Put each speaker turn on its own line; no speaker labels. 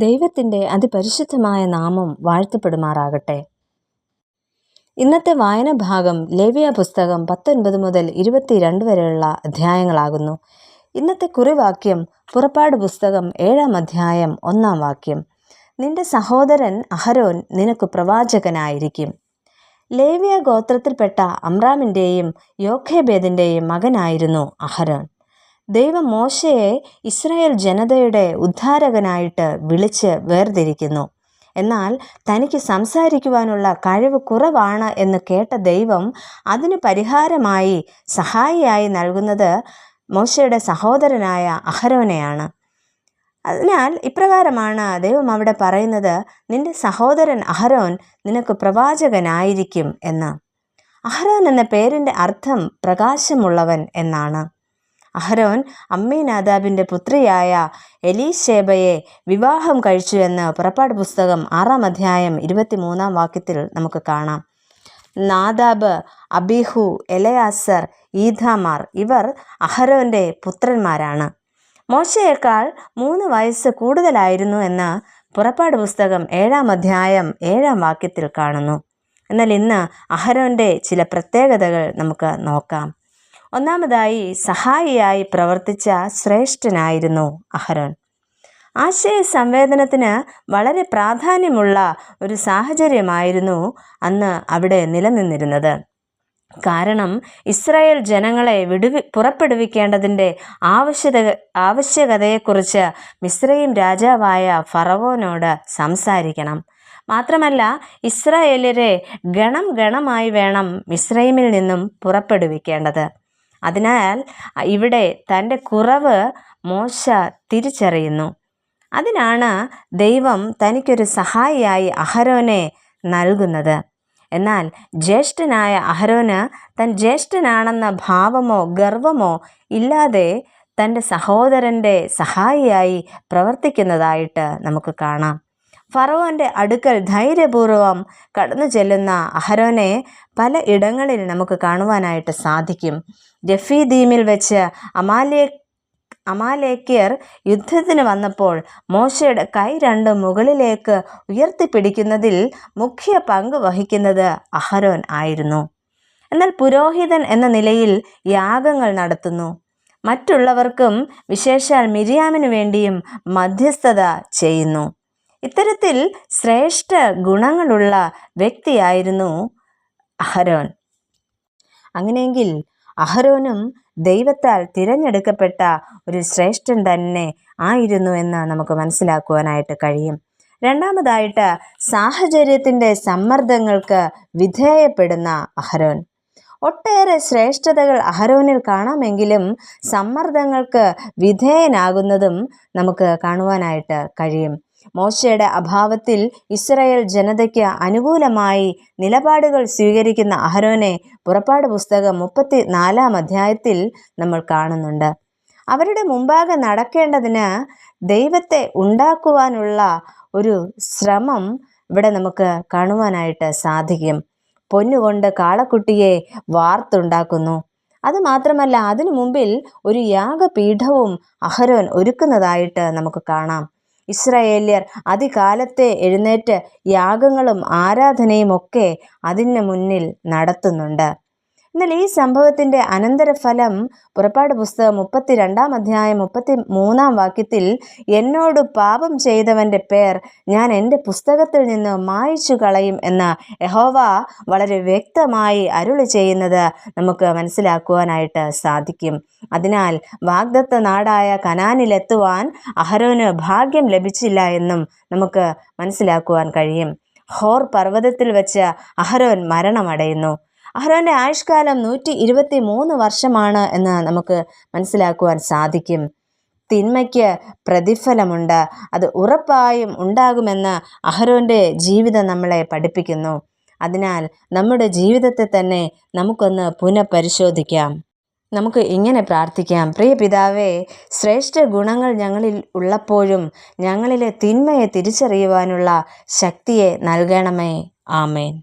ദൈവത്തിൻ്റെ അതിപരിശുദ്ധമായ നാമം വാഴ്ത്തപ്പെടുമാറാകട്ടെ. ഇന്നത്തെ വായന ഭാഗം ലേവ്യ പുസ്തകം 19 മുതൽ 22 വരെയുള്ള അധ്യായങ്ങളാകുന്നു. ഇന്നത്തെ കുറിവാക്യം പുറപ്പാട് പുസ്തകം 7-ാം അധ്യായം 1-ാം വാക്യം. നിന്റെ സഹോദരൻ അഹരോൻ നിനക്ക് പ്രവാചകനായിരിക്കും. ലേവ്യ ഗോത്രത്തിൽപ്പെട്ട അമ്രാമിൻ്റെയും യോഖേബേദിൻ്റെയും മകനായിരുന്നു അഹരോൻ. ദൈവം മോശയെ ഇസ്രായേൽ ജനതയുടെ ഉദ്ധാരകനായിട്ട് വിളിച്ച് വേർതിരിക്കുന്നു. എന്നാൽ തനിക്ക് സംസാരിക്കുവാനുള്ള കഴിവ് കുറവാണ് എന്ന് കേട്ട ദൈവം അതിന് പരിഹാരമായി സഹായിയായി നൽകുന്നത് മോശയുടെ സഹോദരനായ അഹരോനെയാണ്. അതിനാൽ ഇപ്രകാരമാണ് ദൈവം അവിടെ പറയുന്നത്, നിന്റെ സഹോദരൻ അഹരോൻ നിനക്ക് പ്രവാചകനായിരിക്കും എന്ന്. അഹരോൻ എന്ന പേരിൻ്റെ അർത്ഥം പ്രകാശമുള്ളവൻ എന്നാണ്. അഹരോൻ അമ്മീനാദാബിൻ്റെ പുത്രിയായ എലീശേബയെ വിവാഹം കഴിച്ചു എന്ന് പുറപ്പാട് പുസ്തകം 6-ാം അധ്യായം 23-ാം വാക്യത്തിൽ നമുക്ക് കാണാം. നാദാബ്, അബീഹു, എലയാസർ, ഈഥാമാർ ഇവർ അഹരോൻ്റെ പുത്രന്മാരാണ്. മോശയേക്കാൾ 3 വയസ്സ് കൂടുതലായിരുന്നു എന്ന് പുറപ്പാട് പുസ്തകം 7-ാം അധ്യായം 7-ാം വാക്യത്തിൽ കാണുന്നു. എന്നാൽ ഇന്ന് അഹരോൻ്റെ ചില പ്രത്യേകതകൾ നമുക്ക് നോക്കാം. ഒന്നാമതായി, സഹായിയായി പ്രവർത്തിച്ച ശ്രേഷ്ഠനായിരുന്നു അഹരോൻ. ആശയ സംവേദനത്തിന് വളരെ പ്രാധാന്യമുള്ള ഒരു സാഹചര്യമായിരുന്നു അന്ന് അവിടെ നിലനിന്നിരുന്നത്. കാരണം ഇസ്രായേൽ ജനങ്ങളെ പുറപ്പെടുവിക്കേണ്ടതിൻ്റെ ആവശ്യകതയെക്കുറിച്ച് മിസ്രയീം രാജാവായ ഫറവോനോട് സംസാരിക്കണം. മാത്രമല്ല ഇസ്രായേല്യരെ ഗണമായി വേണം മിസ്രയീമിൽ നിന്നും പുറപ്പെടുവിക്കേണ്ടത്. അതിനാൽ ഇവിടെ തൻ്റെ കുറവ് മോശ തിരിച്ചറിയുന്നു. അതിനാണ് ദൈവം തനിക്കൊരു സഹായിയായി അഹരോനെ നൽകുന്നത്. എന്നാൽ ജ്യേഷ്ഠനായ അഹരോന് താൻ ജ്യേഷ്ഠനാണെന്ന ഭാവമോ ഗർവമോ ഇല്ലാതെ തൻ്റെ സഹോദരൻ്റെ സഹായിയായി പ്രവർത്തിക്കുന്നതായിട്ട് നമുക്ക് കാണാം. ഫറവോൻ്റെ അടുക്കൽ ധൈര്യപൂർവം കടന്നു ചെല്ലുന്ന അഹരോനെ പല ഇടങ്ങളിൽ നമുക്ക് കാണുവാനായിട്ട് സാധിക്കും. രഫീദീമിൽ വെച്ച് അമാലേക്യർ യുദ്ധത്തിന് വന്നപ്പോൾ മോശയുടെ കൈ രണ്ടും മുകളിലേക്ക് ഉയർത്തിപ്പിടിക്കുന്നതിൽ മുഖ്യ പങ്ക് വഹിക്കുന്നത് അഹരോൻ ആയിരുന്നു. എന്നാൽ പുരോഹിതൻ എന്ന നിലയിൽ യാഗങ്ങൾ നടത്തുന്നു. മറ്റുള്ളവർക്കും വിശേഷാൽ മിര്യാമിനു വേണ്ടിയും മധ്യസ്ഥത ചെയ്യുന്നു. ഇത്തരത്തിൽ ശ്രേഷ്ഠ ഗുണങ്ങളുള്ള വ്യക്തിയായിരുന്നു അഹരോൻ. അങ്ങനെയെങ്കിൽ അഹരോനും ദൈവത്താൽ തിരഞ്ഞെടുക്കപ്പെട്ട ഒരു ശ്രേഷ്ഠൻ തന്നെ ആയിരുന്നു എന്ന് നമുക്ക് മനസ്സിലാക്കുവാനായിട്ട് കഴിയും. രണ്ടാമതായിട്ട്, സാഹചര്യത്തിൻ്റെ സമ്മർദ്ദങ്ങൾക്ക് വിധേയപ്പെടുന്ന അഹരോൻ. ഒട്ടേറെ ശ്രേഷ്ഠതകൾ അഹരോനിൽ കാണാമെങ്കിലും സമ്മർദ്ദങ്ങൾക്ക് വിധേയനാകുന്നതും നമുക്ക് കാണുവാനായിട്ട് കഴിയും. മോശയുടെ അഭാവത്തിൽ ഇസ്രായേൽ ജനതയ്ക്ക് അനുകൂലമായി നിലപാടുകൾ സ്വീകരിക്കുന്ന അഹരോനെ പുറപ്പാട് പുസ്തകം 34-ാം അധ്യായത്തിൽ നമ്മൾ കാണുന്നുണ്ട്. അവരുടെ മുമ്പാകെ നടക്കേണ്ടതിന് ദൈവത്തെ ഉണ്ടാക്കുവാനുള്ള ഒരു ശ്രമം ഇവിടെ നമുക്ക് കാണുവാനായിട്ട് സാധിക്കും. പൊന്നുകൊണ്ട് കാളക്കുട്ടിയെ വാർത്തുണ്ടാക്കുന്നു. അതുമാത്രമല്ല, അതിനു മുമ്പിൽ ഒരു യാഗപീഠവും അഹരോൻ ഒരുക്കുന്നതായിട്ട് നമുക്ക് കാണാം. ഇസ്രായേല്യർ അതികാലത്തെ എഴുന്നേറ്റ് യാഗങ്ങളും ആരാധനയും ഒക്കെ അതിന് മുന്നിൽ നടത്തുന്നുണ്ട്. എന്നാൽ ഈ സംഭവത്തിൻ്റെ അനന്തരഫലം പുറപ്പാട് പുസ്തകം 32-ാം അധ്യായം 33-ാം വാക്യത്തിൽ, എന്നോട് പാപം ചെയ്തവൻ്റെ പേർ ഞാൻ എൻ്റെ പുസ്തകത്തിൽ നിന്ന് മായിച്ചു കളയും എന്ന് യഹോവ വളരെ വ്യക്തമായി അരുളി ചെയ്യുന്നത് നമുക്ക് മനസ്സിലാക്കുവാനായിട്ട് സാധിക്കും. അതിനാൽ വാഗ്ദത്ത നാടായ കനാനിലെത്തുവാൻ അഹരോന് ഭാഗ്യം ലഭിച്ചില്ല എന്നും നമുക്ക് മനസ്സിലാക്കുവാൻ കഴിയും. ഹോർ പർവ്വതത്തിൽ വെച്ച് അഹരോൻ മരണമടയുന്നു. അഹരോൻ്റെ ആയുഷ്കാലം 123 വർഷമാണ് എന്ന് നമുക്ക് മനസ്സിലാക്കുവാൻ സാധിക്കും. തിന്മയ്ക്ക് പ്രതിഫലമുണ്ട്, അത് ഉറപ്പായും ഉണ്ടാകുമെന്ന് അഹരോൻ്റെ ജീവിതം നമ്മളെ പഠിപ്പിക്കുന്നു. അതിനാൽ നമ്മുടെ ജീവിതത്തെ തന്നെ നമുക്കൊന്ന് പുനഃപരിശോധിക്കാം. നമുക്ക് ഇങ്ങനെ പ്രാർത്ഥിക്കാം: പ്രിയ പിതാവേ, ശ്രേഷ്ഠ ഗുണങ്ങൾ ഞങ്ങളിൽ ഉള്ളപ്പോഴും ഞങ്ങളിലെ തിന്മയെ തിരിച്ചറിയുവാനുള്ള ശക്തിയെ നൽകണമേ. ആമേൻ.